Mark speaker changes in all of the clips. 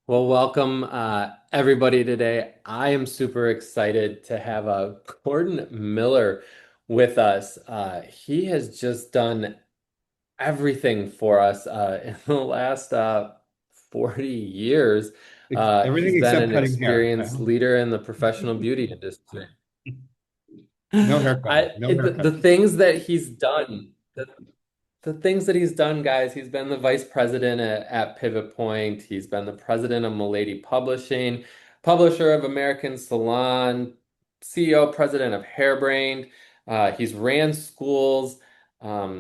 Speaker 1: Well, welcome everybody today. I am super excited to have Gordon Miller with us. He has just done everything for us in the last 40 years. He's
Speaker 2: Everything
Speaker 1: been
Speaker 2: except
Speaker 1: an
Speaker 2: cutting hair.
Speaker 1: experienced leader in the professional beauty industry.
Speaker 2: No haircutting, no
Speaker 1: The
Speaker 2: haircutting.
Speaker 1: things that he's done, the things that he's done, guys, he's been the vice president at Pivot Point. He's been the president of Milady Publishing, publisher of American Salon, CEO, president of Hairbrained. He's ran schools.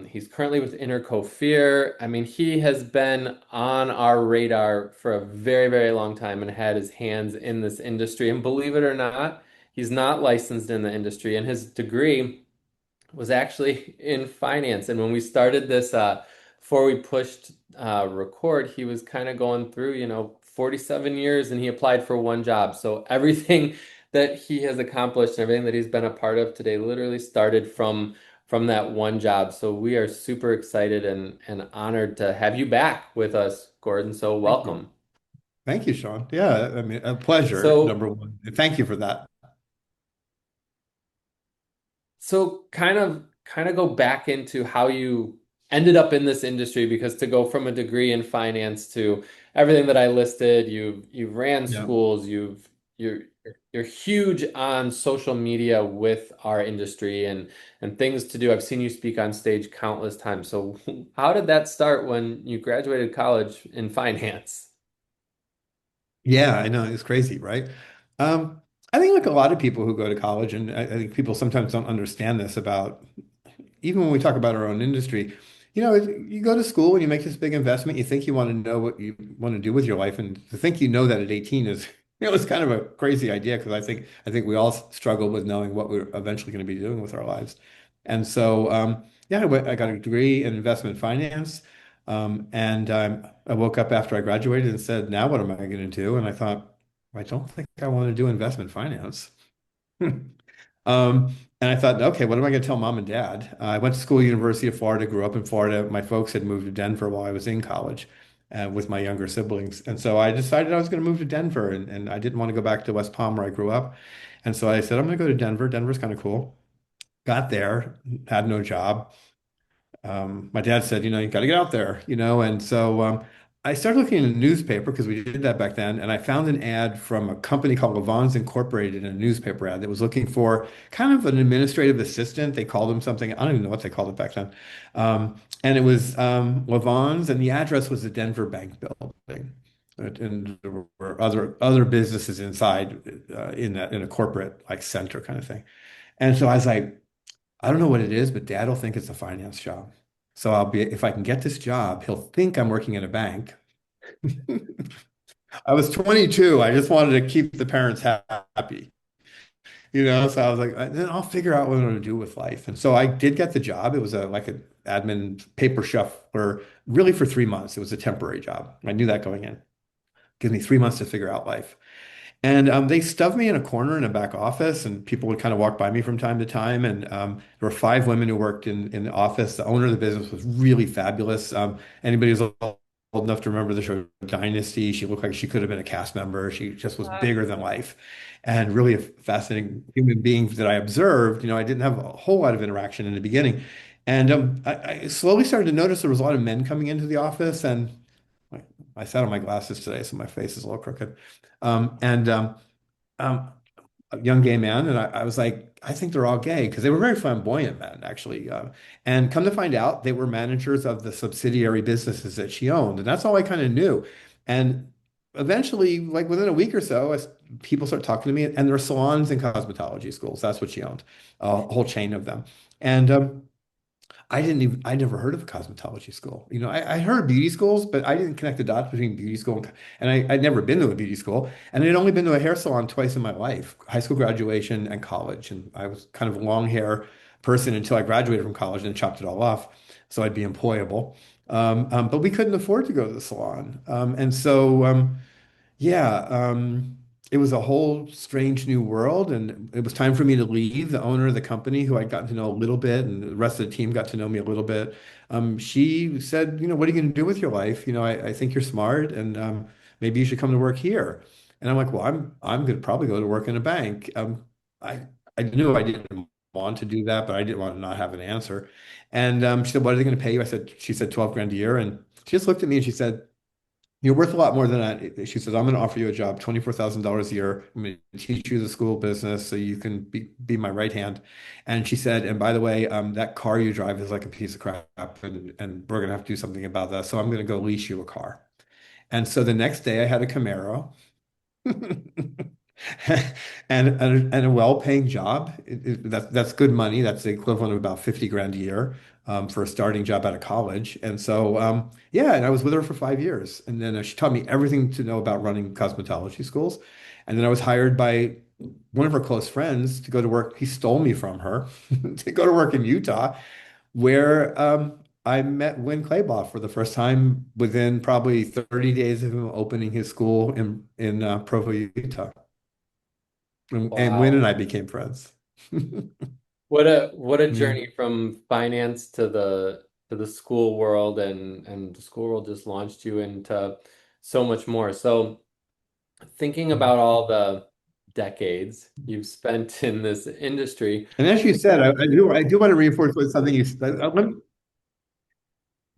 Speaker 1: He's currently with Intercofir. I mean, he has been on our radar for a very, very long time and had his hands in this industry. And believe it or not, he's not licensed in the industry, and his degree was actually in finance. And when we started this, before we pushed record, he was kind of going through, 47 years and he applied for one job. So everything that he has accomplished and everything that he's been a part of today literally started from that one job. So we are super excited and honored to have you back with us, Gordon. So
Speaker 2: Thank you.
Speaker 1: welcome.
Speaker 2: Thank you, Sean. Yeah, I mean, a pleasure,
Speaker 1: So
Speaker 2: number one. Thank you for that.
Speaker 1: So kind of go back into how you ended up in this industry because to go from a degree in finance to everything that I listed, you've ran
Speaker 2: Yeah.
Speaker 1: schools, you're you're huge on social media with our industry and things to do. I've seen you speak on stage countless times. So how did that start when you graduated college in finance?
Speaker 2: Yeah, I know. It's crazy, right? I think like a lot of people who go to college, and I think people sometimes don't understand this about even when we talk about our own industry, you go to school and you make this big investment, you think you want to know what you want to do with your life, and to think you know that at 18 is, it's kind of a crazy idea because I think we all struggle with knowing what we're eventually going to be doing with our lives. And so, yeah, I got a degree in investment finance, and I woke up after I graduated and said, "Now what am I going to do?" And I thought, I don't think I want to do investment finance. And I thought, okay, what am I going to tell mom and dad? I went to school, University of Florida, grew up in Florida. My folks had moved to Denver while I was in college with my younger siblings. And so I decided I was going to move to Denver and I didn't want to go back to West Palm where I grew up. And so I said, I'm going to go to Denver. Denver's kind of cool. Got there, had no job. My dad said, you got to get out there, and so I started looking in a newspaper because we did that back then, and I found an ad from a company called Levon's Incorporated, in a newspaper ad that was looking for kind of an administrative assistant. They called him something. I don't even know what they called it back then. And it was Levon's, and the address was the Denver Bank building. And there were other businesses inside in a corporate like center kind of thing. And so I was like, I don't know what it is, but dad will think it's a finance job. So if I can get this job, he'll think I'm working in a bank. I was 22. I just wanted to keep the parents happy, So I was like, then I'll figure out what I'm going to do with life. And so I did get the job. It was like an admin paper shuffler, really for 3 months. It was a temporary job. I knew that going in. Give me 3 months to figure out life. And they stuffed me in a corner in a back office, and people would kind of walk by me from time to time. And there were 5 women who worked in the office. The owner of the business was really fabulous. Anybody who's old enough to remember the show Dynasty, she looked like she could have been a cast member. She just was bigger than life and really a fascinating human being that I observed. I didn't have a whole lot of interaction in the beginning. And I slowly started to notice there was a lot of men coming into the office, and I I sat on my glasses today, so my face is a little crooked. And um, a young gay man, and I was like, I think they're all gay because they were very flamboyant men, actually. And come to find out, they were managers of the subsidiary businesses that she owned, and that's all I kind of knew. And eventually, like within a week or so, people start talking to me, and there are salons and cosmetology schools. That's what she owned, a whole chain of them. And I never heard of a cosmetology school. I heard of beauty schools, but I didn't connect the dots between beauty school and I'd never been to a beauty school. And I'd only been to a hair salon twice in my life, high school graduation and college. And I was kind of a long hair person until I graduated from college and chopped it all off. So I'd be employable. But we couldn't afford to go to the salon. And so yeah, it was a whole strange new world, and it was time for me to leave. The owner of the company, who I'd gotten to know a little bit, and the rest of the team got to know me a little bit. She said, "What are you going to do with your life? I think you're smart, and Maybe you should come to work here. And I'm like, well, I'm going to probably go to work in a bank. I I knew I didn't want to do that, but I didn't want to not have an answer. And she said, "What are they going to pay you?" She said 12 grand a year, and she just looked at me and she said, "You're worth a lot more than that." She says, "I'm going to offer you a job, $24,000 a year. I'm going to teach you the school business so you can be my right hand." And she said, "And by the way, that car you drive is like a piece of crap, and we're going to have to do something about that. So I'm going to go lease you a car." And so the next day I had a Camaro and a well-paying job. That's good money. That's the equivalent of about 50 grand a year for a starting job out of college. And so yeah, and I was with her for 5 years. And then she taught me everything to know about running cosmetology schools. And then I was hired by one of her close friends to go to work. He stole me from her to go to work in Utah, where I met Win Claybaugh for the first time within probably 30 days of him opening his school in Provo, Utah. And Win and
Speaker 1: Wow.
Speaker 2: I became friends.
Speaker 1: What a
Speaker 2: Yeah.
Speaker 1: journey from finance to the school world, and the school world just launched you into so much more. So thinking about all the decades you've spent in this industry.
Speaker 2: And as you said, I do want to reinforce what something you said.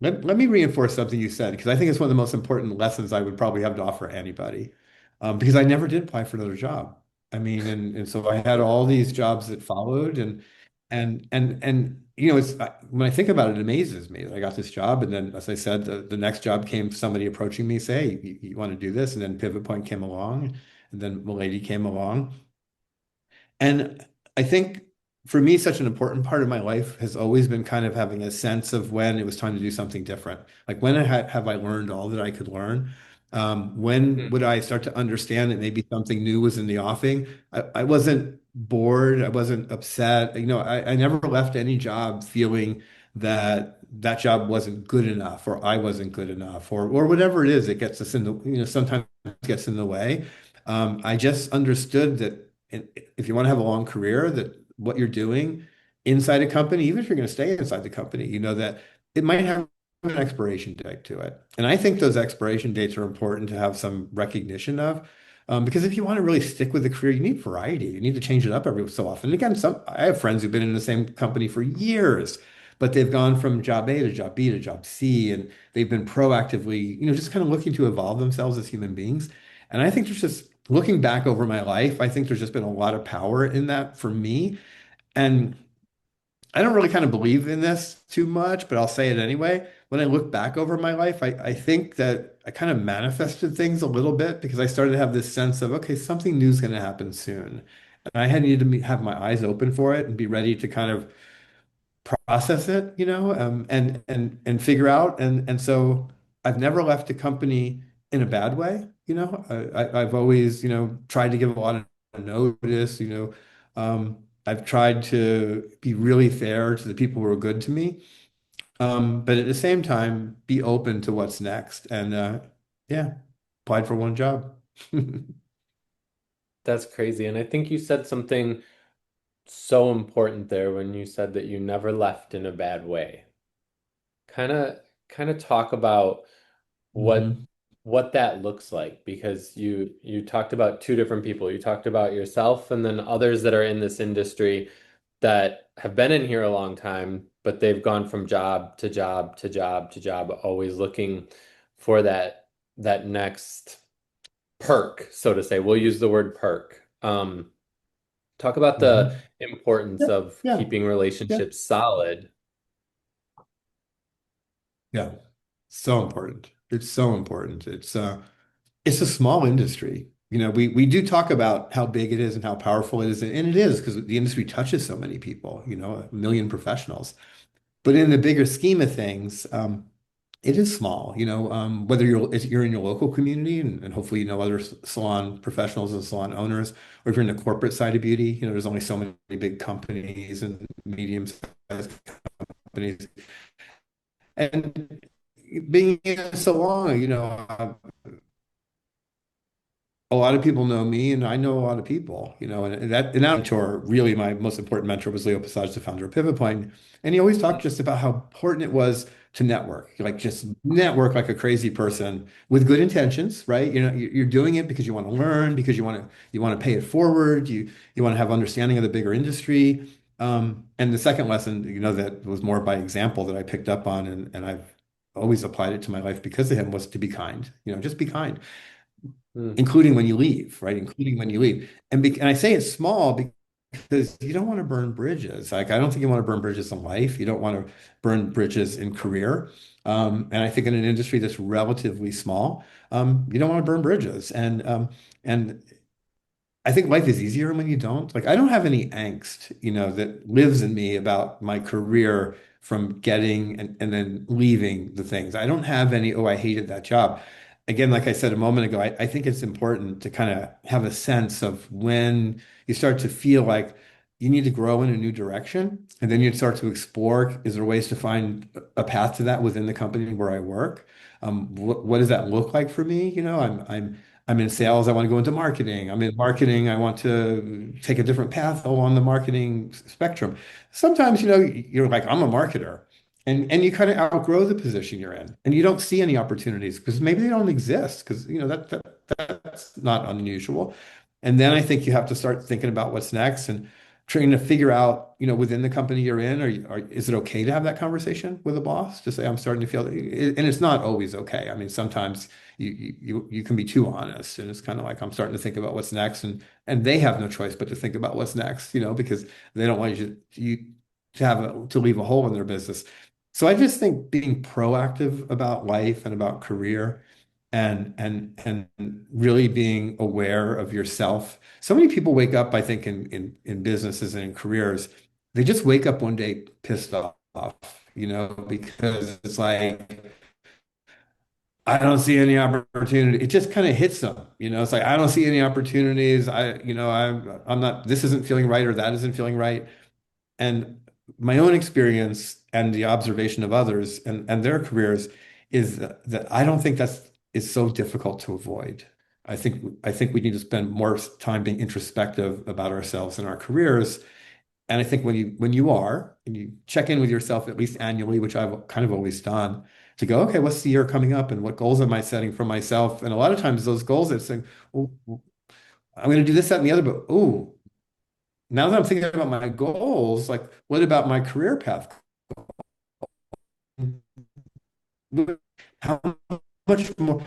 Speaker 2: Let me reinforce something you said, because I think it's one of the most important lessons I would probably have to offer anybody. Because I never did apply for another job. I mean, and so I had all these jobs that followed, and when I think about it, it amazes me that I got this job, and then, as I said, the next job came somebody approaching me, say, "Hey, you want to do this?" And then Pivot Point came along, and then Milady came along. And I think for me, such an important part of my life has always been kind of having a sense of when it was time to do something different. Like, when have I learned all that I could learn? When
Speaker 1: Hmm.
Speaker 2: would I start to understand that maybe something new was in the offing? I wasn't bored. I wasn't upset. I never left any job feeling that that job wasn't good enough, or I wasn't good enough, or whatever it is that gets us in sometimes gets in the way. I just understood that if you want to have a long career, that what you're doing inside a company, even if you're going to stay inside the company, that it might have an expiration date to it. And I think those expiration dates are important to have some recognition of. Because if you want to really stick with the career, you need variety. You need to change it up every so often. And again, I have friends who've been in the same company for years, but they've gone from job A to job B to job C, and they've been proactively, just kind of looking to evolve themselves as human beings. And I think there's just looking back over my life, I think there's just been a lot of power in that for me. And I don't really kind of believe in this too much, but I'll say it anyway. When I look back over my life, I think that I kind of manifested things a little bit, because I started to have this sense of, okay, something new is going to happen soon. And I had needed to have my eyes open for it and be ready to kind of process it, and figure out. And so I've never left a company in a bad way. I've always, tried to give a lot of notice. I've tried to be really fair to the people who are good to me, but at the same time, be open to what's next. And yeah, applied for one job.
Speaker 1: That's crazy. And I think you said something so important there when you said that you never left in a bad way. Kind of kind of talk about what
Speaker 2: Hmm.
Speaker 1: what that looks like, because you talked about two different people. You talked about yourself and then others that are in this industry that have been in here a long time, but they've gone from job to job to job to job, always looking for that next perk, so to say. We'll use the word perk. Talk about the
Speaker 2: Hmm.
Speaker 1: importance
Speaker 2: Yeah,
Speaker 1: of
Speaker 2: yeah,
Speaker 1: keeping
Speaker 2: yeah,
Speaker 1: relationships solid.
Speaker 2: yeah. So important. It's so important. It's a small industry. We do talk about how big it is and how powerful it is, and it is, because the industry touches so many people, 1 million professionals. But in the bigger scheme of things, it is small. Whether you're in your local community, and hopefully other salon professionals and salon owners, or if you're in the corporate side of beauty, there's only so many big companies and medium-sized companies. And being in a salon, a lot of people know me, and I know a lot of people, and that mentor, really my most important mentor, was Leo Passage, the founder of Pivot Point. And he always talked just about how important it was to network, like just network like a crazy person with good intentions, right? You're doing it because you want to learn, because you want to pay it forward, you want to have understanding of the bigger industry. And the second lesson, that was more by example that I picked up on, and I've always applied it to my life because of him, was to be kind. Just be kind,
Speaker 1: Mm,
Speaker 2: including when you leave, right? Including when you leave. And I say it's small because you don't want to burn bridges. Like, I don't think you want to burn bridges in life. You don't want to burn bridges in career. And I think in an industry that's relatively small, you don't want to burn bridges. And I think life is easier when you don't. Like, I don't have any angst, that lives in me about my career from getting and then leaving the things. I don't have any, oh, I hated that job. Again, like I said a moment ago, I think it's important to kind of have a sense of when you start to feel like you need to grow in a new direction. And then you start to explore, is there ways to find a path to that within the company where I work? What does that look like for me? I'm in sales, I want to go into marketing. I'm in marketing, I want to take a different path along the marketing spectrum. Sometimes, you're like, I'm a marketer. And you kind of outgrow the position you're in, and you don't see any opportunities because maybe they don't exist, because that's not unusual. And then I think you have to start thinking about what's next and trying to figure out, within the company you're in, is it okay to have that conversation with a boss to say, I'm starting to feel, and it's not always okay. I mean, sometimes you can be too honest, and it's kind of like, I'm starting to think about what's next, and they have no choice but to think about what's next, because they don't want you to leave a hole in their business. So I just think being proactive about life and about career, and really being aware of yourself. So many people wake up, I think, in businesses and in careers, they just wake up one day pissed off, because it's like, I don't see any opportunity. It just kind of hits them, It's like, I don't see any opportunities. I'm not, this isn't feeling right, or that isn't feeling right. And my own experience and the observation of others and their careers is that I don't think that's is so difficult to avoid. I think we need to spend more time being introspective about ourselves and our careers. And I think when you are, and you check in with yourself at least annually, which I've kind of always done, to go, okay, what's the year coming up and what goals am I setting for myself? And a lot of times those goals are saying, oh, I'm going to do this, that, and the other, but oh, now that I'm thinking about my goals, like, what about my career path? How much more?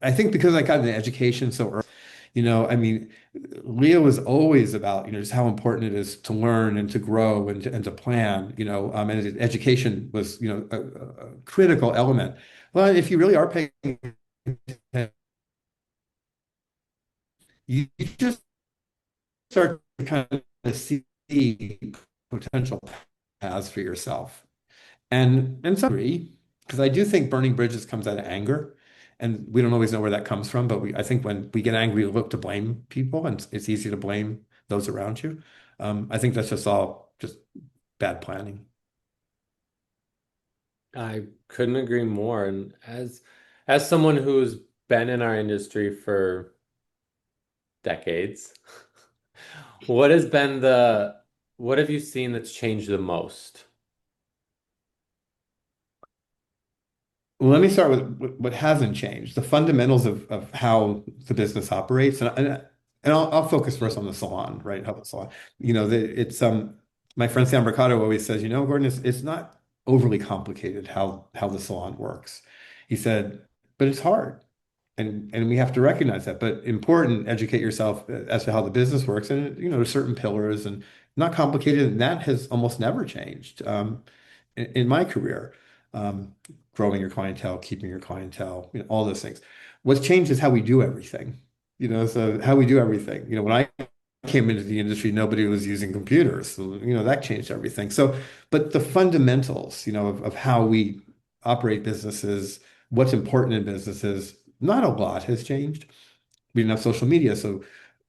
Speaker 2: I think because I got an education so early, I mean, Leo was always about, just how important it is to learn and to grow and to plan, and education was, a critical element. Well, if you really are paying attention, you just start to kind of see potential paths for yourself. And some degree, because I do think burning bridges comes out of anger, and we don't always know where that comes from. But I think when we get angry, we look to blame people, and it's easy to blame those around you. I think that's just all just bad planning.
Speaker 1: I couldn't agree more. And as someone who's been in our industry for decades, what has been what have you seen that's changed the most?
Speaker 2: Well, let me start with what hasn't changed, the fundamentals of how the business operates. And I'll focus first on the salon, right? How the salon, it's my friend Sam Mercado always says, Gordon, it's not overly complicated how the salon works. He said, but it's hard. And we have to recognize that. But important, educate yourself as to how the business works. And there's certain pillars, and not complicated, and that has almost never changed. In my career, um, growing your clientele, keeping your clientele, all those things. What's changed is how we do everything. So how we do everything. When I came into the industry, nobody was using computers. So, that changed everything. So, but the fundamentals, of how we operate businesses, what's important in businesses, not a lot has changed. We didn't have social media, so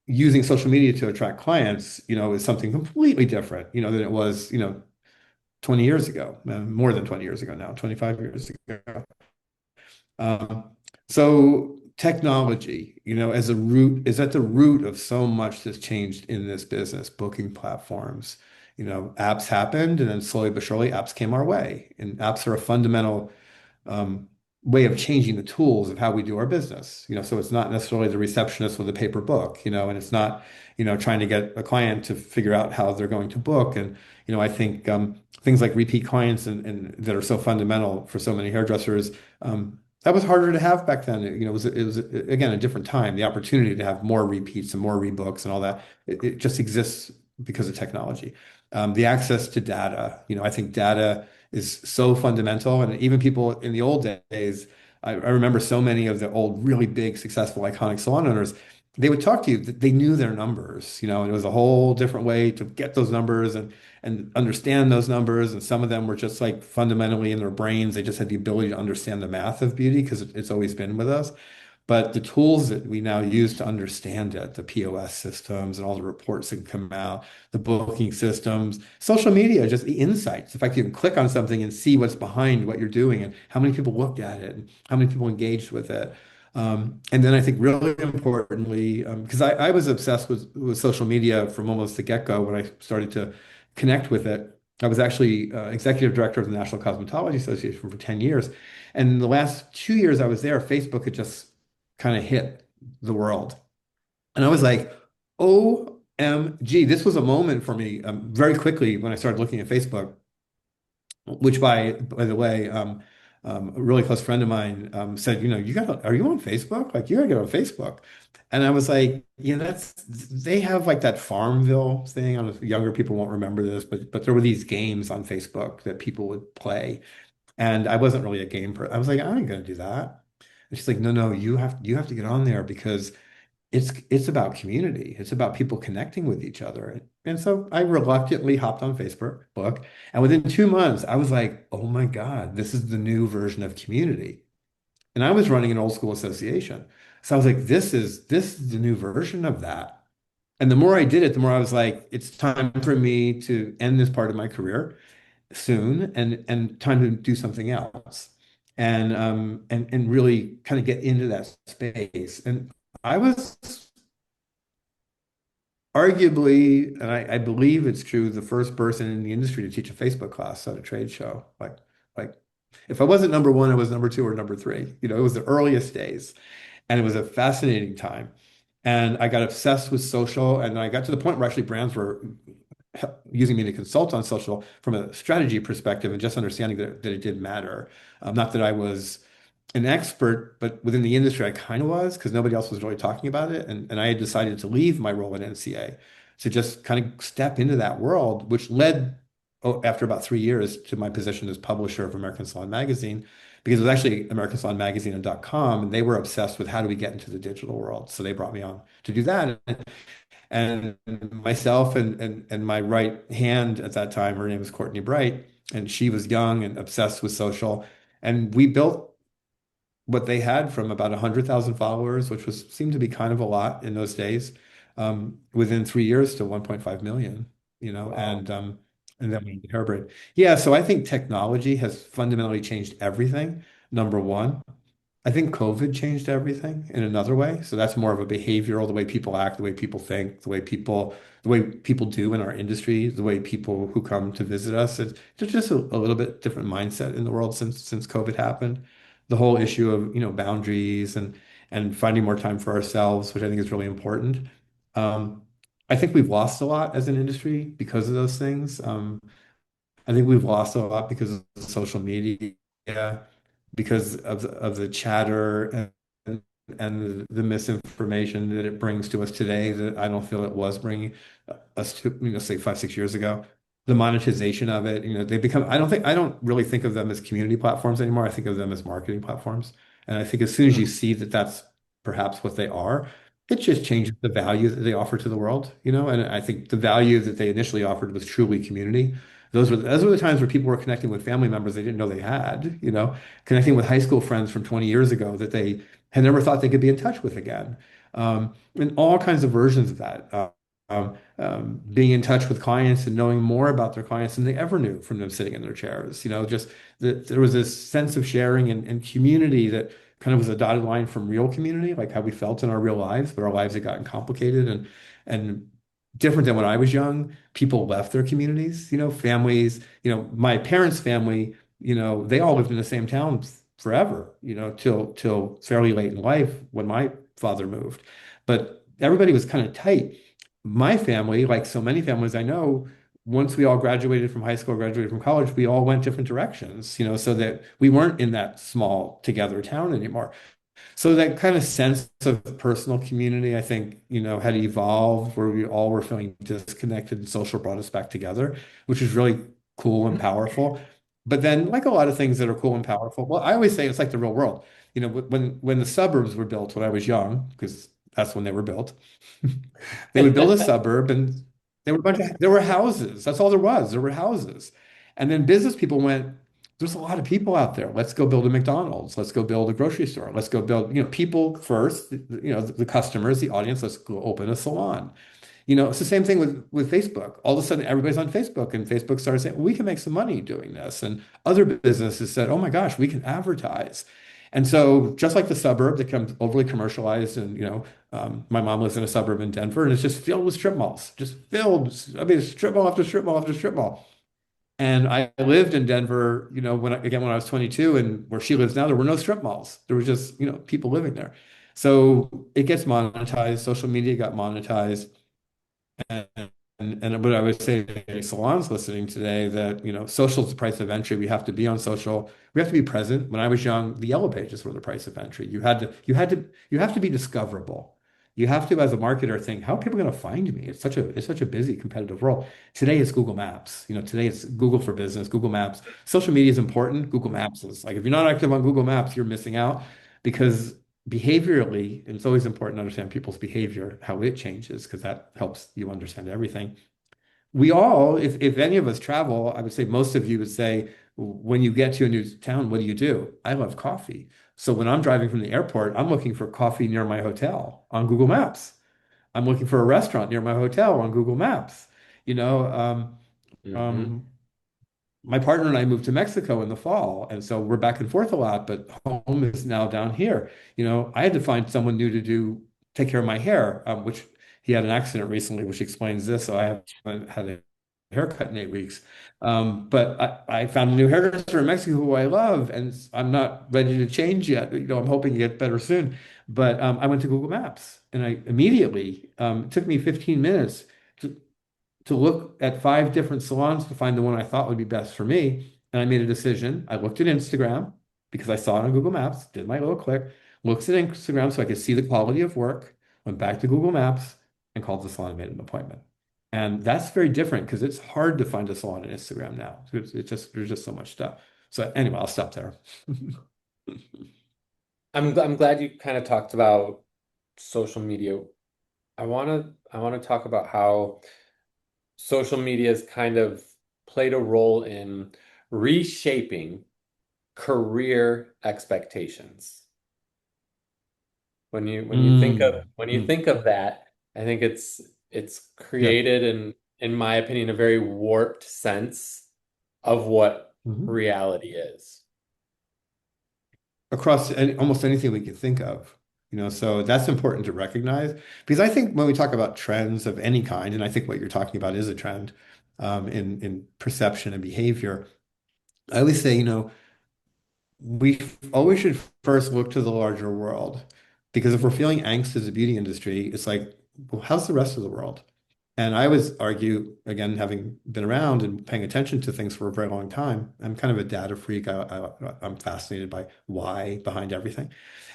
Speaker 2: using social media to attract clients, is something completely different, than it was, 20 years ago, more than 20 years ago now, 25 years ago. Um, so technology, as a root, is at the root of so much that's changed in this business, booking platforms, apps happened, and then slowly but surely apps came our way. And apps are a fundamental um, way of changing the tools of how we do our business. So it's not necessarily the receptionist with a paper book, and it's not, trying to get a client to figure out how they're going to book. And, I think things like repeat clients and that are so fundamental for so many hairdressers, that was harder to have back then. It was again a different time. The opportunity to have more repeats and more rebooks and all that, it just exists because of technology. The access to data, I think data is so fundamental. And even people in the old days, I remember so many of the old, really big, successful, iconic salon owners, they would talk to you, they knew their numbers, and it was a whole different way to get those numbers and understand those numbers. And some of them were just like fundamentally in their brains, they just had the ability to understand the math of beauty because it's always been with us. But the tools that we now use to understand it, the POS systems and all the reports that come out, the booking systems, social media, just the insights. The fact you can click on something and see what's behind what you're doing and how many people looked at it and how many people engaged with it. And then I think really importantly, because I was obsessed with social media from almost the get-go when I started to connect with it. I was actually executive director of the National Cosmetology Association for 10 years. And the last 2 years I was there, Facebook had just kind of hit the world. And I was like, OMG, this was a moment for me very quickly when I started looking at Facebook, which by the way, a really close friend of mine said, are you on Facebook? Like, you gotta get on Facebook. And I was like, they have like that Farmville thing. I don't know if younger people won't remember this, but there were these games on Facebook that people would play. And I wasn't really a game person. I was like, I ain't gonna do that. And she's like, no, no, you have to get on there because it's about community. It's about people connecting with each other. And so I reluctantly hopped on Facebook, and within 2 months, I was like, oh my God, this is the new version of community. And I was running an old school association. So I was like, this is the new version of that. And the more I did it, the more I was like, it's time for me to end this part of my career soon and time to do something else and really kind of get into that space. And I was arguably, and I believe it's true, the first person in the industry to teach a Facebook class at a trade show. Like if I wasn't number one, I was number two or number three. It was the earliest days, and it was a fascinating time. And I got obsessed with social, and I got to the point where actually brands were using me to consult on social from a strategy perspective and just understanding that it did matter. Not that I was an expert, but within the industry, I kind of was because nobody else was really talking about it. And I had decided to leave my role at NCA to just kind of step into that world, which led, after about 3 years, to my position as publisher of American Salon Magazine, because it was actually American Salon Magazine and .com, and they were obsessed with how do we get into the digital world. So they brought me on to do that. And myself and my right hand at that time, her name was Courtney Bright, and she was young and obsessed with social. And we built what they had from about 100,000 followers, which was seemed to be kind of a lot in those days, within 3 years to 1.5 million,
Speaker 1: Wow.
Speaker 2: and then we Hairbrain. Yeah, so I think technology has fundamentally changed everything, number one. I think COVID changed everything in another way. So that's more of a behavioral, the way people act, the way people think, the way people do in our industry, the way people who come to visit us. There's just a little bit different mindset in the world since COVID happened. The whole issue of, boundaries and finding more time for ourselves, which I think is really important. Um, I think we've lost a lot as an industry because of those things. I think we've lost a lot because of social media, because of the chatter and the misinformation that it brings to us today that I don't feel it was bringing us to, say 5, 6 years ago. The monetization of it, they become, I don't really think of them as community platforms anymore. I think of them as marketing platforms. And I think as soon as you
Speaker 1: Hmm.
Speaker 2: see that that's perhaps what they are, it just changes the value that they offer to the world, and I think the value that they initially offered was truly community. Those were the times where people were connecting with family members they didn't know they had, connecting with high school friends from 20 years ago that they had never thought they could be in touch with again. And all kinds of versions of that. Being in touch with clients and knowing more about their clients than they ever knew from them sitting in their chairs. Just that there was this sense of sharing and community that kind of was a dotted line from real community, like how we felt in our real lives, but our lives had gotten complicated and different than when I was young. People left their communities, families, my parents' family, they all lived in the same town forever, till fairly late in life when my father moved. But everybody was kind of tight. My family, like so many families I know, once we all graduated from high school, graduated from college, we all went different directions, so that we weren't in that small together town anymore. So that kind of sense of personal community, I think, had evolved where we all were feeling disconnected and social brought us back together, which is really cool and powerful. But then, like a lot of things that are cool and powerful, well, I always say it's like the real world. When the suburbs were built when I was young, because that's when they were built, they would build a suburb and there were houses. That's all there was. There were houses. And then business people went, there's a lot of people out there. Let's go build a McDonald's. Let's go build a grocery store. Let's go build, people first, the customers, the audience. Let's go open a salon. It's the same thing with Facebook. All of a sudden, everybody's on Facebook, and Facebook started saying, well, we can make some money doing this. And other businesses said, oh my gosh, we can advertise. And so, just like the suburb that becomes overly commercialized, and my mom lives in a suburb in Denver, and it's just filled with strip malls, just filled. I mean, strip mall after strip mall after strip mall. And I lived in Denver, when I was 22, and where she lives now, there were no strip malls. There was just, people living there. So it gets monetized. Social media got monetized. And, and what I would say to any salons listening today that, social is the price of entry. We have to be on social. We have to be present. When I was young, the yellow pages were the price of entry. You have to be discoverable. You have to, as a marketer, think, how are people going to find me? It's such a busy, competitive world. Today it's Google Maps. Today it's Google for Business, Google Maps. Social media is important. Google Maps is like, if you're not active on Google Maps, you're missing out because behaviorally, and it's always important to understand people's behavior, how it changes, because that helps you understand everything. We all, if any of us travel, I would say most of you would say, when you get to a new town, what do you do? I love coffee. So when I'm driving from the airport, I'm looking for coffee near my hotel on Google Maps. I'm looking for a restaurant near my hotel on Google Maps. You know,
Speaker 1: Hmm.
Speaker 2: um, my partner and I moved to Mexico in the fall, and so we're back and forth a lot, but home is now down here. I had to find someone new to take care of my hair, which he had an accident recently, which explains this. So I haven't had a haircut in 8 weeks. But I found a new hairdresser in Mexico who I love, and I'm not ready to change yet. I'm hoping to get better soon. But I went to Google Maps, and I immediately, it took me 15 minutes to look at 5 different salons to find the one I thought would be best for me. And I made a decision. I looked at Instagram because I saw it on Google Maps, did my little click, looked at Instagram so I could see the quality of work, went back to Google Maps and called the salon and made an appointment. And that's very different because it's hard to find a salon on Instagram now. It's just there's just so much stuff. So anyway, I'll stop there.
Speaker 1: I'm glad you kind of talked about social media. I want to talk about how social media has kind of played a role in reshaping career expectations. When you think of that, I think it's
Speaker 2: Yeah.
Speaker 1: created in my opinion a very warped sense of what
Speaker 2: Mhm.
Speaker 1: reality is.
Speaker 2: Across almost anything we can think of. So that's important to recognize because I think when we talk about trends of any kind, and I think what you're talking about is a trend in perception and behavior, I always say, we always should first look to the larger world because if we're feeling angst as a beauty industry, it's like, well, how's the rest of the world? And I always argue, again, having been around and paying attention to things for a very long time, I'm kind of a data freak. I'm fascinated by why behind everything.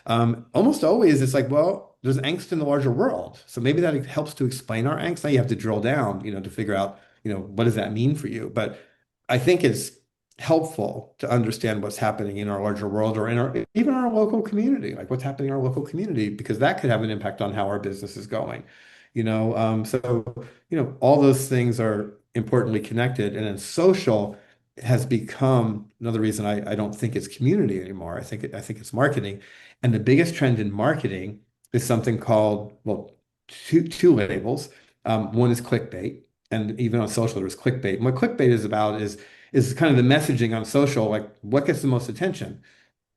Speaker 2: Almost always, it's like, well, there's angst in the larger world. So maybe that helps to explain our angst. Now you have to drill down, to figure out, what does that mean for you? But I think it's helpful to understand what's happening in our larger world or in our even our local community, like what's happening in our local community, because that could have an impact on how our business is going. So all those things are importantly connected. And then social has become another reason I don't think it's community anymore. I think it's marketing. And the biggest trend in marketing is something called, well, two labels. One is clickbait. And even on social, there's clickbait. And what clickbait is about is kind of the messaging on social, like what gets the most attention.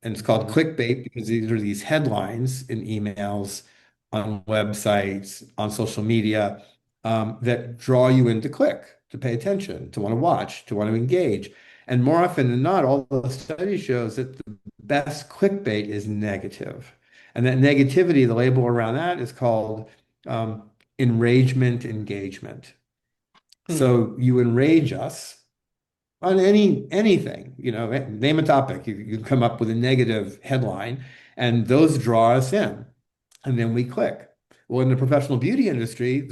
Speaker 2: And it's called
Speaker 1: Mhm.
Speaker 2: clickbait because these are these headlines in emails, on websites, on social media. that draw you in to click, to pay attention, to want to watch, to want to engage. And more often than not, all the study shows that the best clickbait is negative. And that negativity, the label around that is called enragement engagement.
Speaker 1: Hmm.
Speaker 2: So you enrage us on anything, name a topic. You come up with a negative headline, and those draw us in, and then we click. Well, in the professional beauty industry,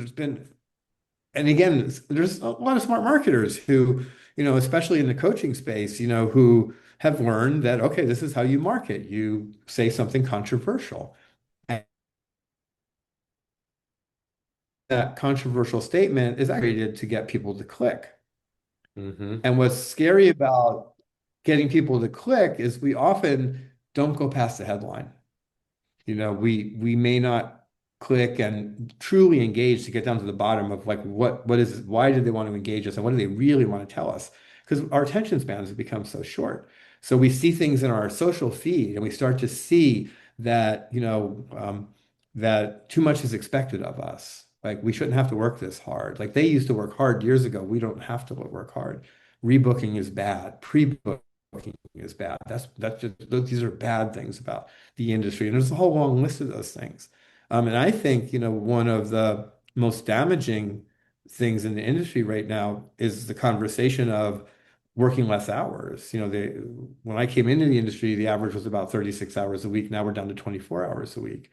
Speaker 2: and again, there's a lot of smart marketers who, especially in the coaching space, who have learned that, okay, this is how you market. You say something controversial. And that controversial statement is created to get people to click.
Speaker 1: Hmm.
Speaker 2: And what's scary about getting people to click is we often don't go past the headline. We may not click and truly engage to get down to the bottom of like what is why did they want to engage us and what do they really want to tell us? Because our attention spans have become so short. So we see things in our social feed and we start to see that, that too much is expected of us. Like we shouldn't have to work this hard. Like they used to work hard years ago. We don't have to work hard. Rebooking is bad. Pre-booking is bad. That's just these are bad things about the industry. And there's a whole long list of those things. And I think, one of the most damaging things in the industry right now is the conversation of working less hours. When I came into the industry, the average was about 36 hours a week. Now we're down to 24 hours a week.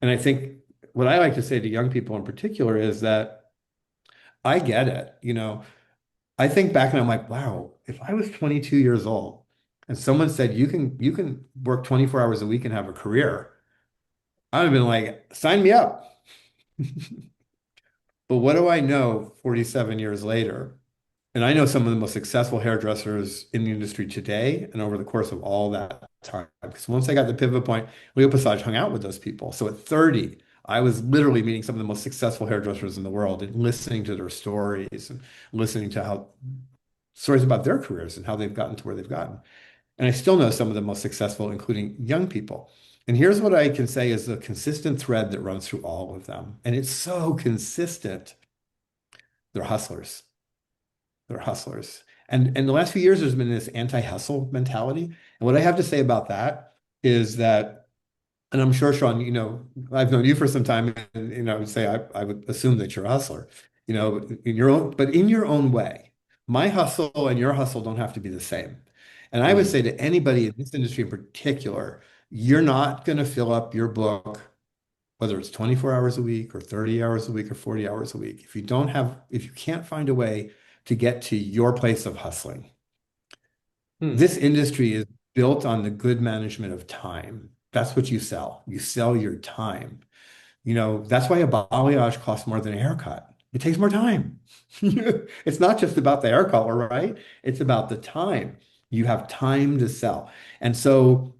Speaker 2: And I think what I like to say to young people in particular is that I get it. I think back and I'm like, wow, if I was 22 years old and someone said you can work 24 hours a week and have a career, I would have been like, sign me up. But what do I know 47 years later? And I know some of the most successful hairdressers in the industry today and over the course of all that time. Because once I got the pivot point, Leo Passage hung out with those people. So at 30, I was literally meeting some of the most successful hairdressers in the world and listening to their stories and listening to how stories about their careers and how they've gotten to where they've gotten. And I still know some of the most successful, including young people. And here's what I can say is the consistent thread that runs through all of them. And it's so consistent. They're hustlers. They're hustlers. And in the last few years, there's been this anti-hustle mentality. And what I have to say about that is that, and I'm sure, Sean, I've known you for some time, and I would say I would assume that you're a hustler, in your own, but in your own way. My hustle and your hustle don't have to be the same. And I would
Speaker 1: Hmm.
Speaker 2: say to anybody in this industry in particular, you're not going to fill up your book, whether it's 24 hours a week or 30 hours a week or 40 hours a week, if you can't find a way to get to your place of hustling.
Speaker 1: Hmm.
Speaker 2: This industry is built on the good management of time. That's what you sell. You sell your time. That's why a balayage costs more than a haircut. It takes more time. It's not just about the hair color, right? It's about the time. You have time to sell. And so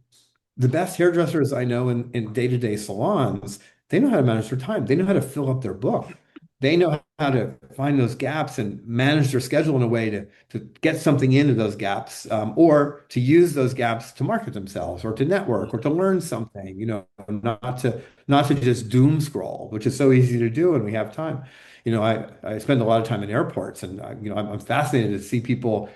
Speaker 2: the best hairdressers I know in day-to-day salons, they know how to manage their time. They know how to fill up their book. They know how to find those gaps and manage their schedule in a way to get something into those gaps, or to use those gaps to market themselves or to network or to learn something, not to just doom scroll, which is so easy to do when we have time. I spend a lot of time in airports and I'm fascinated to see people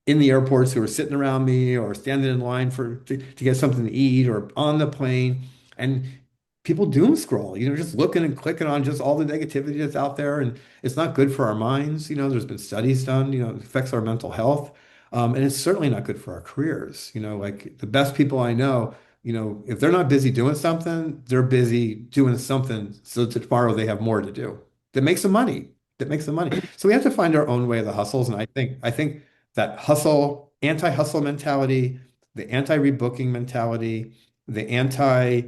Speaker 2: in the airports who are sitting around me or standing in line to get something to eat or on the plane. And people doom scroll, just looking and clicking on just all the negativity that's out there. And it's not good for our minds. There's been studies done, it affects our mental health. And it's certainly not good for our careers. Like the best people I know, if they're not busy doing something, they're busy doing something so that tomorrow they have more to do that makes them money. That makes them money. So we have to find our own way of the hustles. And I think that anti-hustle mentality, the anti-rebooking mentality, the anti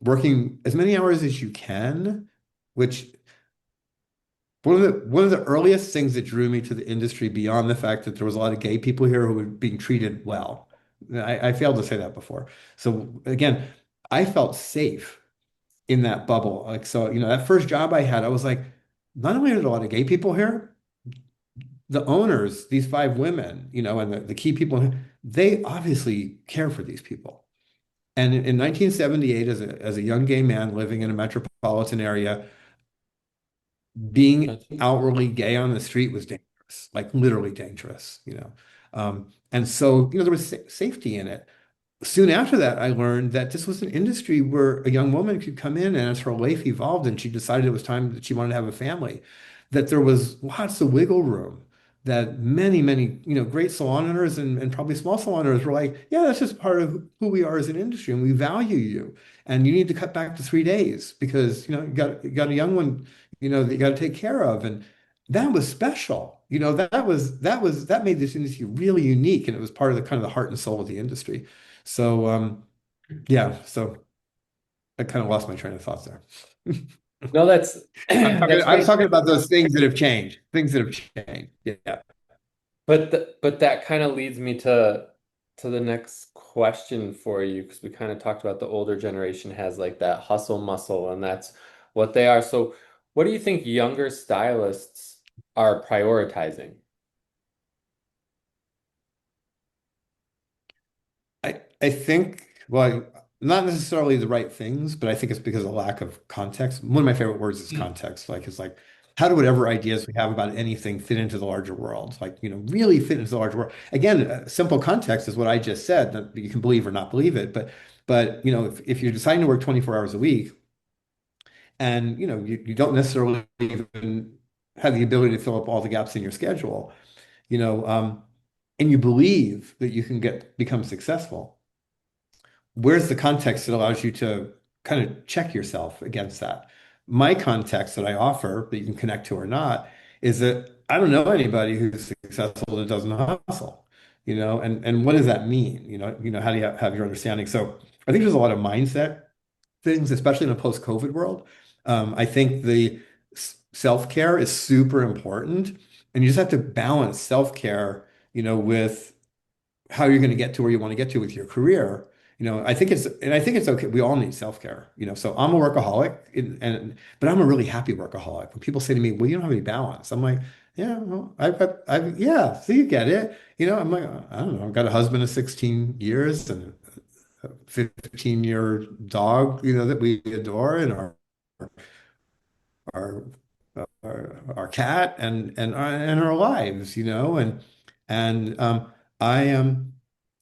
Speaker 2: working as many hours as you can, which one of the earliest things that drew me to the industry beyond the fact that there was a lot of gay people here who were being treated well. I failed to say that before. So again, I felt safe in that bubble. Like so, that first job I had, I was like, not only are there a lot of gay people here, the owners, these five women, and the key people, they obviously care for these people. And in 1978, as a young gay man living in a metropolitan area, being
Speaker 1: Gotcha.
Speaker 2: outwardly gay on the street was dangerous, like literally dangerous, you know. And so, there was safety in it. Soon after that, I learned that this was an industry where a young woman could come in, and as her life evolved and she decided it was time that she wanted to have a family, that there was lots of wiggle room. That many, many, great salon owners and probably small salon owners were like, yeah, that's just part of who we are as an industry, and we value you. And you need to cut back to 3 days because, you got a young one, that you got to take care of. And that was special. That made this industry really unique, and it was part of the kind of the heart and soul of the industry. So yeah, so I kind of lost my train of thoughts there.
Speaker 1: No, that's that's
Speaker 2: I was
Speaker 1: great.
Speaker 2: talking about those things that have changed, things that have changed. Yeah.
Speaker 1: But that kind of leads me to the next question for you, because we kind of talked about the older generation has like that hustle muscle, and that's what they are. So, what do you think younger stylists are prioritizing?
Speaker 2: I think, well, not necessarily the right things, but I think it's because of lack of context. One of my favorite words is context. Like it's like how do whatever ideas we have about anything fit into the larger world? Like, really fit into the larger world. Again, simple context is what I just said, that you can believe or not believe it. But if you're deciding to work 24 hours a week and you don't necessarily even have the ability to fill up all the gaps in your schedule, you know, um, and you believe that you can become successful, where's the context that allows you to kind of check yourself against that? My context that I offer that you can connect to or not is that I don't know anybody who's successful that doesn't hustle, and what does that mean? How do you have your understanding? So I think there's a lot of mindset things, especially in a post-COVID world. I think the self-care is super important, and you just have to balance self-care, with how you're going to get to where you want to get to with your career. I think it's okay. We all need self-care, so I'm a workaholic but I'm a really happy workaholic. When people say to me, well, you don't have any balance. I'm like, yeah, well, yeah, so you get it. I'm like, I don't know. I've got a husband of 16 years and a 15-year dog, that we adore, and our our cat and our lives, and I am.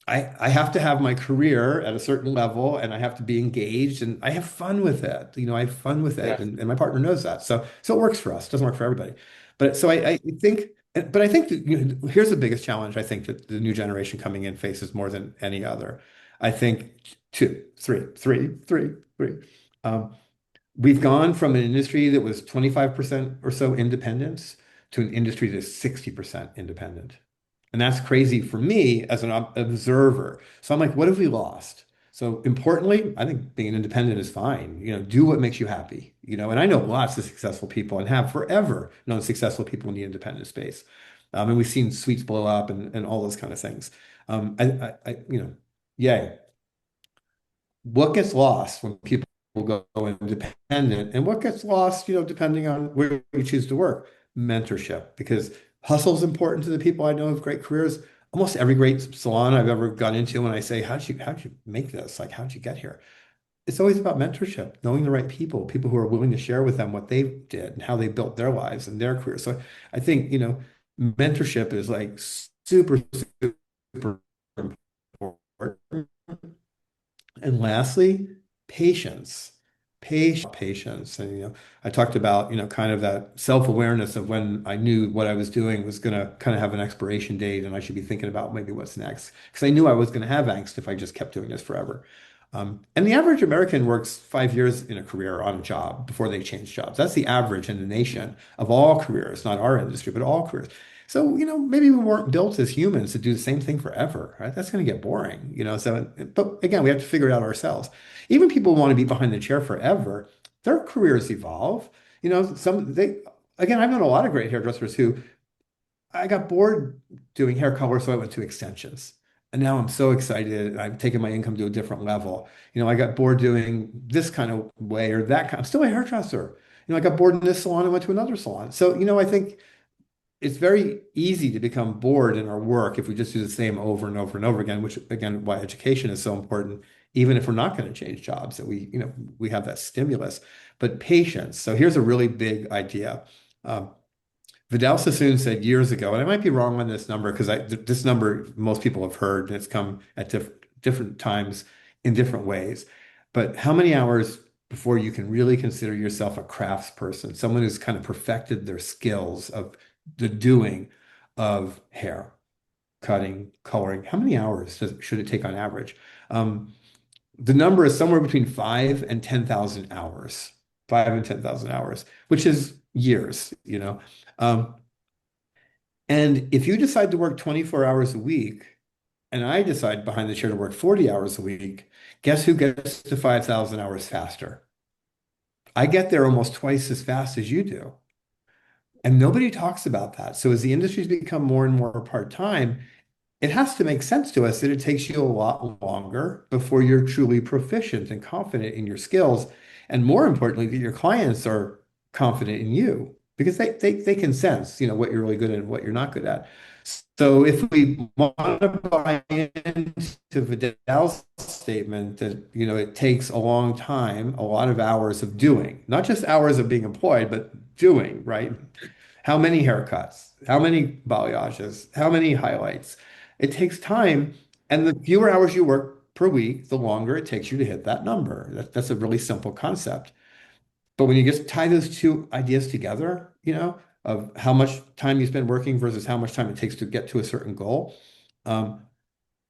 Speaker 2: I have to have my career at a certain level and I have to be engaged and I have fun with it. I have fun with it
Speaker 1: Yeah.
Speaker 2: and my partner knows that. So it works for us. It doesn't work for everybody. But so I think, but I think that, here's the biggest challenge I think that the new generation coming in faces more than any other. I think two, three. Um, we've gone from an industry that was 25% or so independence to an industry that is 60% independent. And that's crazy for me as an observer. So I'm like, what have we lost? So importantly, I think being independent is fine. Do what makes you happy. And I know lots of successful people and have forever known successful people in the independent space. And we've seen suites blow up and all those kind of things. Yay. What gets lost when people go independent and what gets lost, depending on where you choose to work? Mentorship, because hustle is important to the people I know of great careers. Almost every great salon I've ever gone into, when I say, how'd you make this? Like, how'd you get here? It's always about mentorship, knowing the right people who are willing to share with them what they did and how they built their lives and their careers. So I think, mentorship is like super, super important. And lastly, patience. Patience. And I talked about, kind of that self-awareness of when I knew what I was doing was gonna kind of have an expiration date and I should be thinking about maybe what's next. Because I knew I was gonna have angst if I just kept doing this forever. And the average American works 5 years in a career on a job before they change jobs. That's the average in the nation of all careers, not our industry, but all careers. So, maybe we weren't built as humans to do the same thing forever, right? That's going to get boring, So, but again, we have to figure it out ourselves. Even people who want to be behind the chair forever, their careers evolve. Again, I've known a lot of great hairdressers who I got bored doing hair color, so I went to extensions. And now I'm so excited. I've taken my income to a different level. I got bored doing this kind of way or that kind. I'm still a hairdresser. I got bored in this salon and went to another salon. So, I think it's very easy to become bored in our work if we just do the same over and over and over again, which again, why education is so important, even if we're not going to change jobs, that we have that stimulus. But patience. So here's a really big idea. Um, Vidal Sassoon said years ago, and I might be wrong on this number because this number most people have heard, and it's come at different times in different ways. But how many hours before you can really consider yourself a crafts person, someone who's kind of perfected their skills of the doing of hair, cutting, coloring? How many hours should it take on average? Um, the number is somewhere between 5 and 10,000 hours, 5 and 10,000 hours, which is years, you know. Um, and if you decide to work 24 hours a week, and I decide behind the chair to work 40 hours a week, guess who gets to 5,000 hours faster? I get there almost twice as fast as you do. And nobody talks about that. So as the industry's become more and more part-time, it has to make sense to us that it takes you a lot longer before you're truly proficient and confident in your skills. And more importantly, that your clients are confident in you because they can sense, what you're really good at and what you're not good at. So if we want to buy into Vidal's statement that, it takes a long time, a lot of hours of doing, not just hours of being employed, but doing, right? How many haircuts? How many balayages? How many highlights? It takes time. And the fewer hours you work per week, the longer it takes you to hit that number. That's a really simple concept. But when you just tie those two ideas together, of how much time you spend working versus how much time it takes to get to a certain goal, um,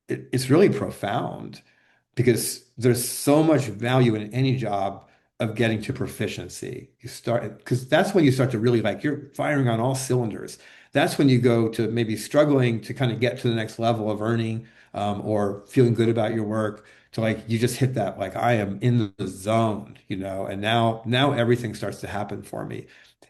Speaker 2: it's really profound because there's so much value in any job of getting to proficiency. You start because that's when you start to really like you're firing on all cylinders. That's when you go to maybe struggling to kind of get to the next level of earning or feeling good about your work to like you just hit that like I am in the zone, and now everything starts to happen for me.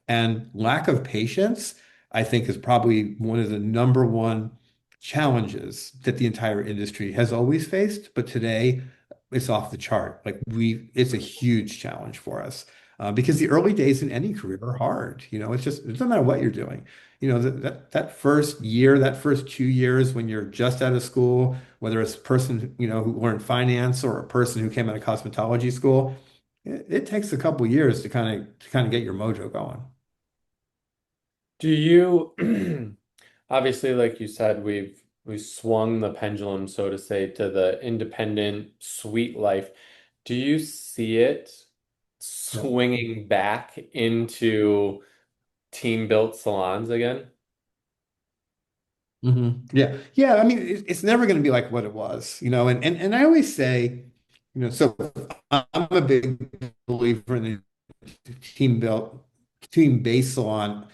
Speaker 2: And lack of patience, I think, is probably one of the number one challenges that the entire industry has always faced, but today it's off the chart. Like it's a huge challenge for us because the early days in any career are hard. It doesn't matter what you're doing. That first year, that first 2 years when you're just out of school, whether it's a person, who learned finance or a person who came out of cosmetology school, it takes a couple years to kind of get your mojo going.
Speaker 1: Do you obviously, like you said, we swung the pendulum, so to say, to the independent sweet life. Do you see it
Speaker 2: Yeah.
Speaker 1: swinging back into team built salons again?
Speaker 2: Yeah. Yeah. I mean, it's never going to be like what it was, and I always say, so I'm a big believer in the team built, team-based salon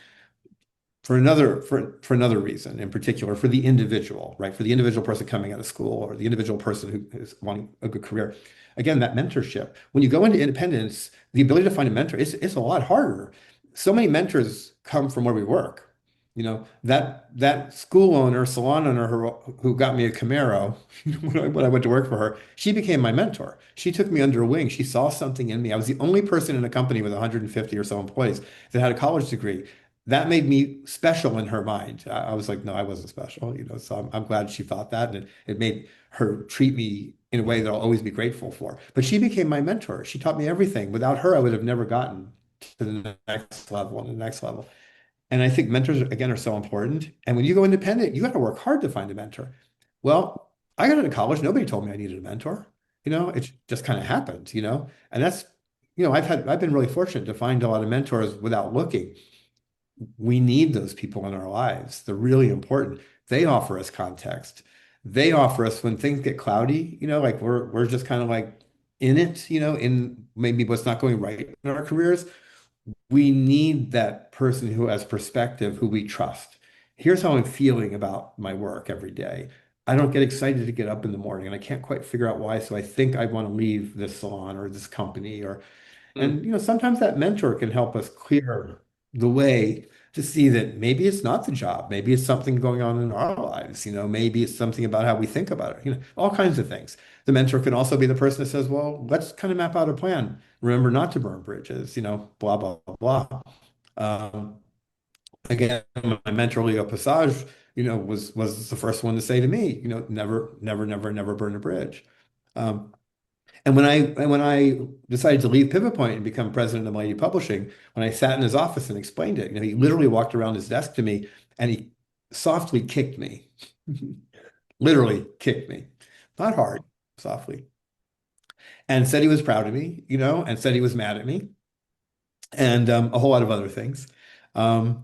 Speaker 2: for another reason, in particular for the individual, right? For the individual person coming out of school or the individual person who is wanting a good career. Again, that mentorship. When you go into independence, the ability to find a mentor is a lot harder. So many mentors come from where we work. That school owner, salon owner who got me a Camaro when I went to work for her, she became my mentor. She took me under her wing. She saw something in me. I was the only person in a company with 150 or so employees that had a college degree. That made me special in her mind. I was like, no, I wasn't special, so I'm glad she thought that. And it made her treat me in a way that I'll always be grateful for. But she became my mentor. She taught me everything. Without her, I would have never gotten to the next level and the next level. And I think mentors, again, are so important. And when you go independent, you got to work hard to find a mentor. Well, I got into college. Nobody told me I needed a mentor. It just kind of happened. And that's, I've been really fortunate to find a lot of mentors without looking. We need those people in our lives. They're really important. They offer us context. They offer us when things get cloudy, like we're just kind of like in it, in maybe what's not going right in our careers. We need that person who has perspective, who we trust. Here's how I'm feeling about my work every day. I don't get excited to get up in the morning and I can't quite figure out why. So I think I want to leave this salon or this company or
Speaker 1: Hmm.
Speaker 2: and sometimes that mentor can help us clear the way to see that maybe it's not the job, maybe it's something going on in our lives, maybe it's something about how we think about it, all kinds of things. The mentor can also be the person that says, well, let's kind of map out a plan. Remember not to burn bridges, blah, blah, blah, blah. Um, Again, my mentor, Leo Passage, was the first one to say to me, never, never, never, never burn a bridge. Um, And when I decided to leave Pivot Point and become president of Mighty Publishing, when I sat in his office and explained it, he literally walked around his desk to me and he softly kicked me. Literally kicked me. Not hard, softly. And said he was proud of me, and said he was mad at me and a whole lot of other things. Um,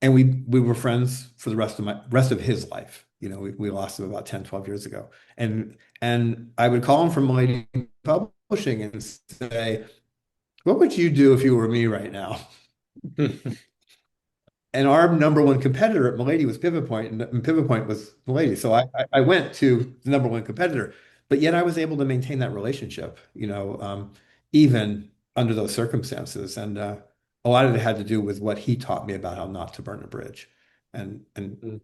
Speaker 2: and we were friends for the rest of his life. We lost him about 10, 12 years ago. And I would call him from Mighty Publishing and say, what would you do if you were me right now? And our number one competitor at Milady was Pivot Point, and Pivot Point was Milady. So I went to the number one competitor, but yet I was able to maintain that relationship, even under those circumstances. And a lot of it had to do with what he taught me about how not to burn a bridge. And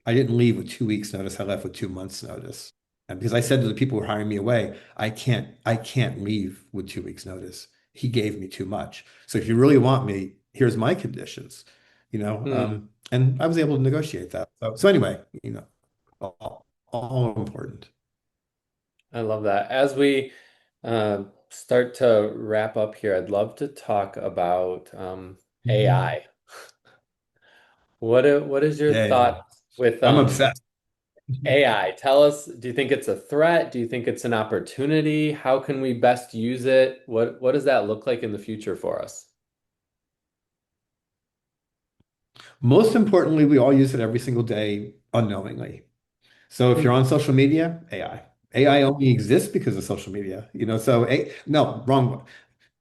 Speaker 2: I didn't leave with 2 weeks notice. I left with 2 months notice. And because I said to the people who were hiring me away, I can't leave with 2 weeks notice. He gave me too much. So if you really want me, here's my conditions and I was able to negotiate that. So anyway, all important.
Speaker 1: I love that. As we start to wrap up here, I'd love to talk about AI. What is your
Speaker 2: Yeah, yeah.
Speaker 1: thoughts with
Speaker 2: I'm obsessed.
Speaker 1: AI? Tell us, do you think it's a threat? Do you think it's an opportunity? How can we best use it? What does that look like in the future for us?
Speaker 2: Most importantly, we all use it every single day unknowingly. So if you're on social media, AI. AI only exists because of social media, no, wrong.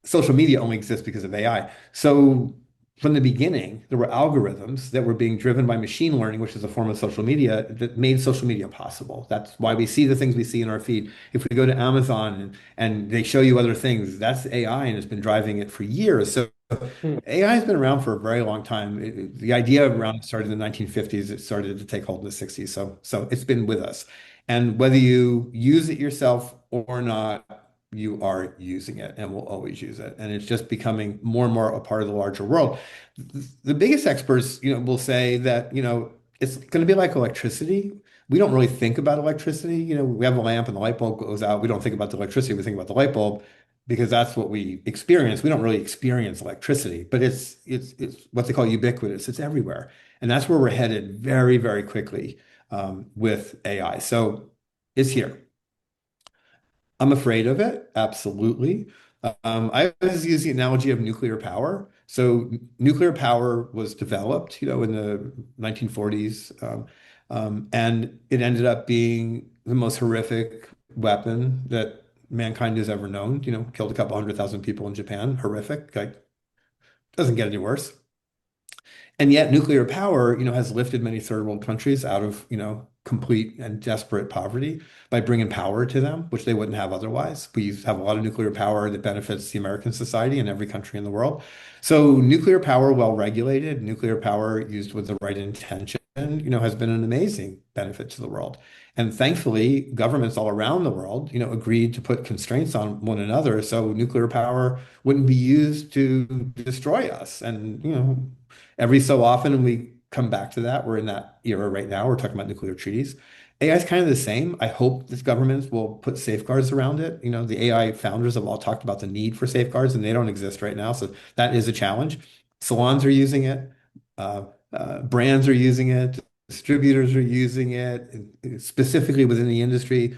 Speaker 2: Social media only exists because of AI. So from the beginning, there were algorithms that were being driven by machine learning, which is a form of social media that made social media possible. That's why we see the things we see in our feed. If we go to Amazon and they show you other things, that's AI and it's been driving it for years. So
Speaker 1: Hmm.
Speaker 2: AI has been around for a very long time. The idea around it started in the 1950s. It started to take hold in the 60s. So it's been with us. And whether you use it yourself or not, you are using it and will always use it. And it's just becoming more and more a part of the larger world. The biggest experts, will say that, it's going to be like electricity. We don't really think about electricity. We have a lamp and the light bulb goes out. We don't think about the electricity. We think about the light bulb because that's what we experience. We don't really experience electricity, but it's what they call ubiquitous. It's everywhere. And that's where we're headed very, very quickly with AI. So it's here. I'm afraid of it, absolutely. I always use the analogy of nuclear power. So nuclear power was developed, in the 1940s, and it ended up being the most horrific weapon that mankind has ever known. Killed a couple 100,000 people in Japan. Horrific. Like, doesn't get any worse. And yet nuclear power, has lifted many third world countries out of, complete and desperate poverty by bringing power to them, which they wouldn't have otherwise. We have a lot of nuclear power that benefits the American society and every country in the world. So nuclear power, well regulated, nuclear power used with the right intention, has been an amazing benefit to the world. And thankfully, governments all around the world, agreed to put constraints on one another so nuclear power wouldn't be used to destroy us. And, every so often we come back to that. We're in that era right now. We're talking about nuclear treaties. AI is kind of the same. I hope that governments will put safeguards around it. The AI founders have all talked about the need for safeguards, and they don't exist right now. So that is a challenge. Salons are using it. Uh, Brands are using it. Distributors are using it, specifically within the industry.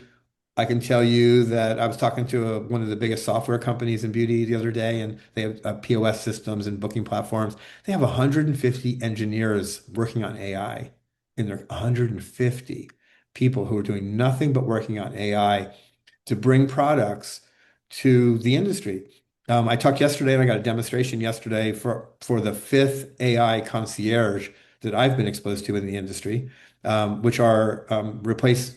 Speaker 2: I can tell you that I was talking to one of the biggest software companies in beauty the other day, and they have POS systems and booking platforms. They have 150 engineers working on AI in their 150 people who are doing nothing but working on AI to bring products to the industry. I talked yesterday, and I got a demonstration yesterday for the fifth AI concierge that I've been exposed to in the industry, which are replace.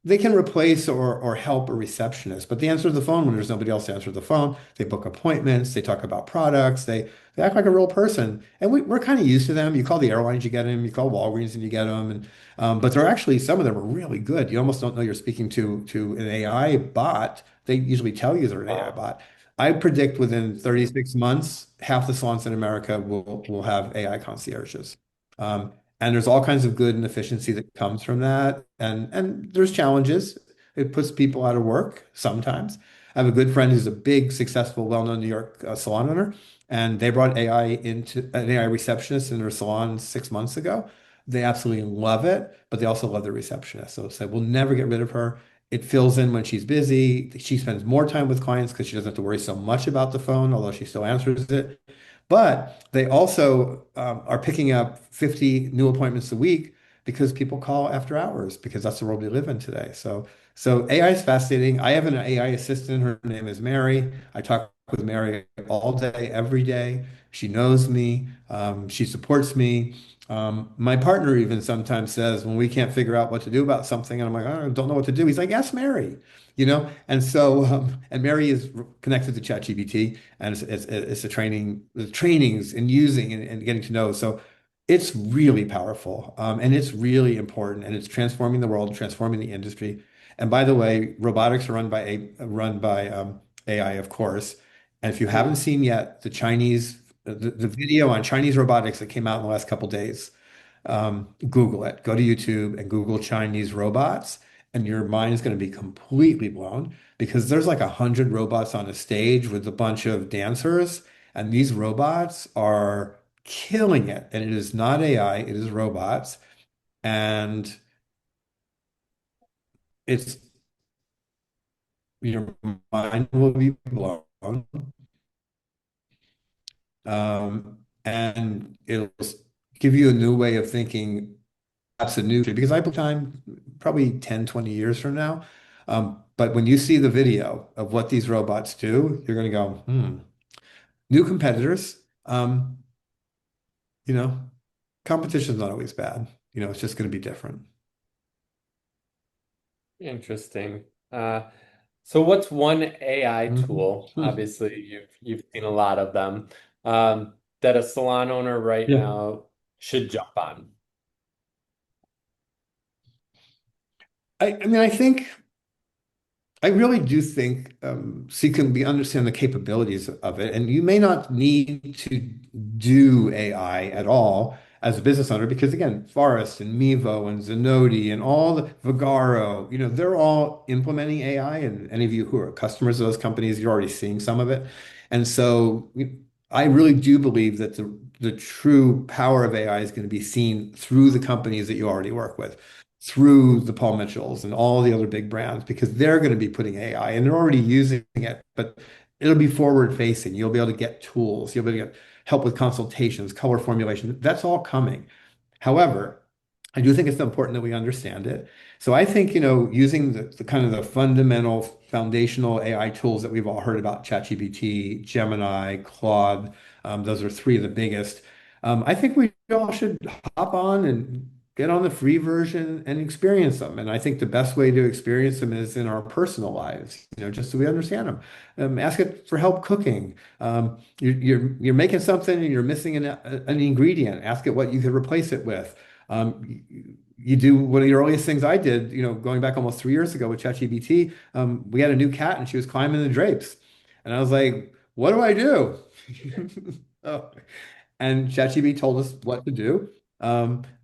Speaker 2: They can replace or help a receptionist, but they answer the phone when there's nobody else to answer the phone. They book appointments. They talk about products. They act like a real person, and we're kind of used to them. You call the airlines, you get them. You call Walgreens, and you get them. And but they're actually some of them are really good. You almost don't know you're speaking to an AI bot. They usually tell you they're an AI
Speaker 1: Wow.
Speaker 2: bot. I predict within 36 months, half the salons in America will have AI concierges. And there's all kinds of good and efficiency that comes from that. And there's challenges. It puts people out of work sometimes. I have a good friend who's a big, successful, well-known New York salon owner, and they brought AI into an AI receptionist in their salon 6 months ago. They absolutely love it, but they also love the receptionist. So it's like, we'll never get rid of her. It fills in when she's busy. She spends more time with clients because she doesn't have to worry so much about the phone, although she still answers it. But they also are picking up 50 new appointments a week because people call after hours because that's the world we live in today. So AI is fascinating. I have an AI assistant. Her name is Mary. I talk with Mary all day, every day. She knows me. She supports me. My partner even sometimes says when we can't figure out what to do about something, and I'm like, I don't know what to do. He's like, ask Mary, you know? And so, and Mary is connected to ChatGPT, and it's the trainings and using and getting to know. So it's really powerful, and it's really important, and it's transforming the world, transforming the industry. And by the way, robotics are run by AI, of course. And if you haven't
Speaker 1: Hmm.
Speaker 2: seen yet the video on Chinese robotics that came out in the last couple days, Google it. Go to YouTube and Google Chinese robots, and your mind is going to be completely blown because there's like 100 robots on a stage with a bunch of dancers, and these robots are killing it. And it is not AI, it is robots, and it's your mind will be blown. And it'll give you a new way of thinking, perhaps a new, because I believe time probably 10, 20 years from now. But when you see the video of what these robots do, you're going to go, new competitors. You know, competition's not always bad. It's just going to be different.
Speaker 1: Interesting. So what's one AI
Speaker 2: Mhm.
Speaker 1: tool? Obviously, you've seen a lot of them, that a salon owner right
Speaker 2: Yeah.
Speaker 1: now should jump on.
Speaker 2: I mean, I really do think so you can understand the capabilities of it, and you may not need to do AI at all as a business owner because again, Forest and Mevo and Zenoti and all the Vigaro, they're all implementing AI, and any of you who are customers of those companies, you're already seeing some of it, and so I really do believe that the true power of AI is going to be seen through the companies that you already work with through the Paul Mitchells and all the other big brands because they're going to be putting AI and they're already using it, but it'll be forward facing. You'll be able to get tools, you'll be able to get help with consultations, color formulation. That's all coming. However, I do think it's important that we understand it. So I think, using the kind of the fundamental foundational AI tools that we've all heard about, ChatGPT, Gemini, Claude, those are three of the biggest. I think we all should hop on and get on the free version and experience them. And I think the best way to experience them is in our personal lives, just so we understand them. Ask it for help cooking. You're making something and you're missing an ingredient. Ask it what you could replace it with. You do one of the earliest things I did, going back almost 3 years ago with ChatGPT. We had a new cat and she was climbing the drapes. And I was like, what do I do? Oh. And ChatGPT told us what to do.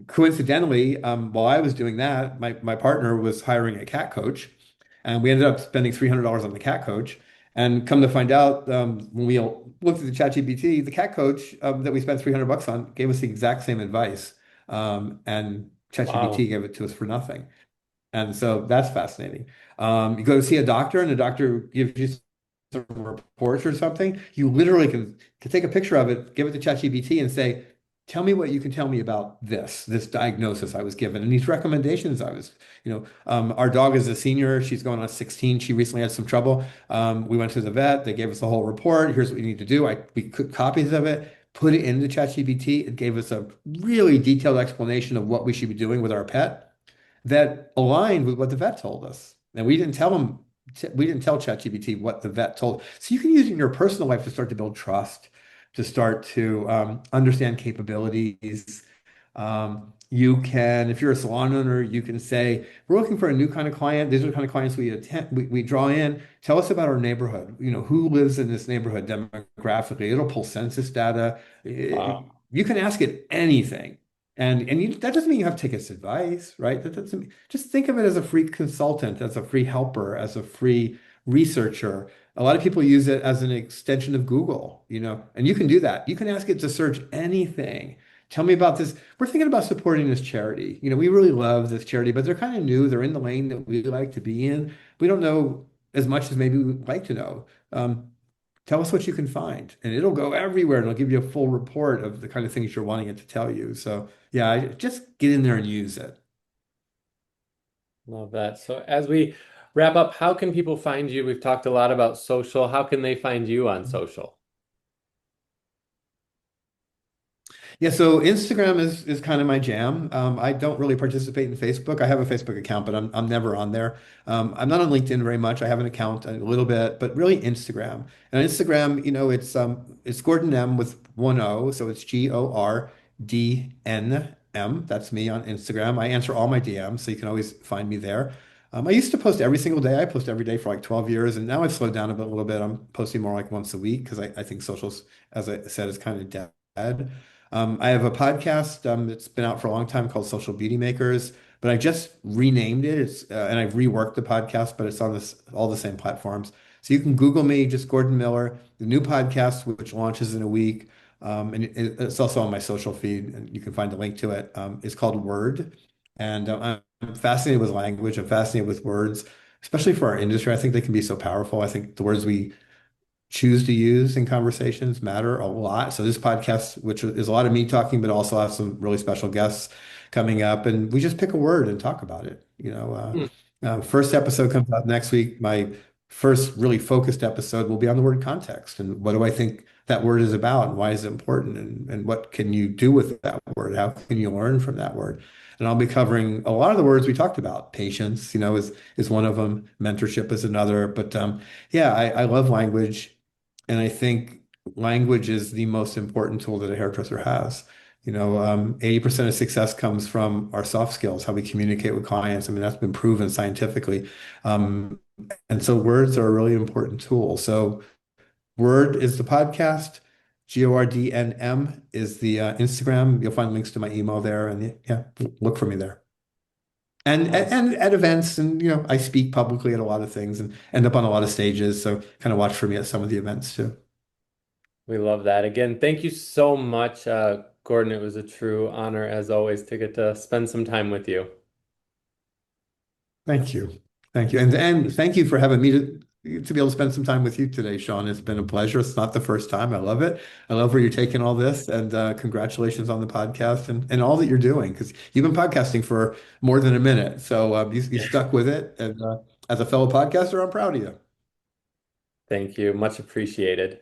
Speaker 2: Coincidentally, while I was doing that, my partner was hiring a cat coach, and we ended up spending $300 on the cat coach. And come to find out, when we looked at the ChatGPT, the cat coach that we spent $300 on gave us the exact same advice, and ChatGPT
Speaker 1: Wow.
Speaker 2: gave it to us for nothing. And so that's fascinating. You go to see a doctor, and the doctor gives you some reports or something. You literally can take a picture of it, give it to ChatGPT, and say, "Tell me what you can tell me about this diagnosis I was given, and these recommendations I was, our dog is a senior. She's going on 16. She recently had some trouble. We went to the vet. They gave us a whole report. Here's what you need to do. We took copies of it." Put it into ChatGPT. It gave us a really detailed explanation of what we should be doing with our pet that aligned with what the vet told us. And we didn't tell ChatGPT what the vet told. So you can use it in your personal life to start to build trust, to start to understand capabilities. You can, if you're a salon owner, you can say, we're looking for a new kind of client. These are the kind of clients we draw in. Tell us about our neighborhood. Who lives in this neighborhood demographically. It'll pull census data.
Speaker 1: Wow.
Speaker 2: You can ask it anything That doesn't mean you have to take its advice, right? That doesn't mean, just think of it as a free consultant, as a free helper, as a free researcher. A lot of people use it as an extension of Google, and you can do that. You can ask it to search anything. Tell me about this. We're thinking about supporting this charity. We really love this charity, but they're kind of new. They're in the lane that we like to be in. We don't know as much as maybe we'd like to know. Tell us what you can find, and it'll go everywhere, and it'll give you a full report of the kind of things you're wanting it to tell you. So, yeah, just get in there and use it.
Speaker 1: Love that. So as we wrap up, how can people find you? We've talked a lot about social. How can they find you on social?
Speaker 2: Yeah, so Instagram is kind of my jam. I don't really participate in Facebook. I have a Facebook account, but I'm never on there. I'm not on LinkedIn very much. I have an account a little bit, but really Instagram. And on Instagram, it's Gordon M with one O, so it's GORDNM. That's me on Instagram. I answer all my DMs, so you can always find me there. I used to post every single day. I post every day for like 12 years, and now I've slowed down a little bit. I'm posting more like once a week because I think socials, as I said, is kind of dead. I have a podcast that's been out for a long time called Social Beauty Makers, but I just renamed it. And I've reworked the podcast, but it's on all the same platforms. So you can Google me, just Gordon Miller. The new podcast, which launches in a week, and it's also on my social feed, and you can find a link to it. It's called Word, and I'm fascinated with language. I'm fascinated with words, especially for our industry. I think they can be so powerful. I think the words we choose to use in conversations matter a lot. So this podcast, which is a lot of me talking, but also have some really special guests coming up, and we just pick a word and talk about it.
Speaker 1: Hmm.
Speaker 2: First episode comes out next week. My first really focused episode will be on the word context and what do I think that word is about and why is it important and what can you do with that word? How can you learn from that word? And I'll be covering a lot of the words we talked about. Patience, is one of them. Mentorship is another. But yeah, I love language. And I think language is the most important tool that a hairdresser has. 80% of success comes from our soft skills, how we communicate with clients. I mean, that's been proven scientifically. Um, and so words are a really important tool. So Word is the podcast. GORDNM is the Instagram. You'll find links to my email there. And yeah, look for me there.
Speaker 1: Awesome.
Speaker 2: And at events, and I speak publicly at a lot of things and end up on a lot of stages. So kind of watch for me at some of the events too.
Speaker 1: We love that. Again, thank you so much, Gordon. It was a true honor, as always, to get to spend some time with you.
Speaker 2: Thank you. Thank you. And thank you for having me to be able to spend some time with you today, Sean. It's been a pleasure. It's not the first time. I love it. I love where you're taking all this. And congratulations on the podcast and all that you're doing because you've been podcasting for more than a minute. So you stuck with it. And as a fellow podcaster, I'm proud of you.
Speaker 1: Thank you. Much appreciated.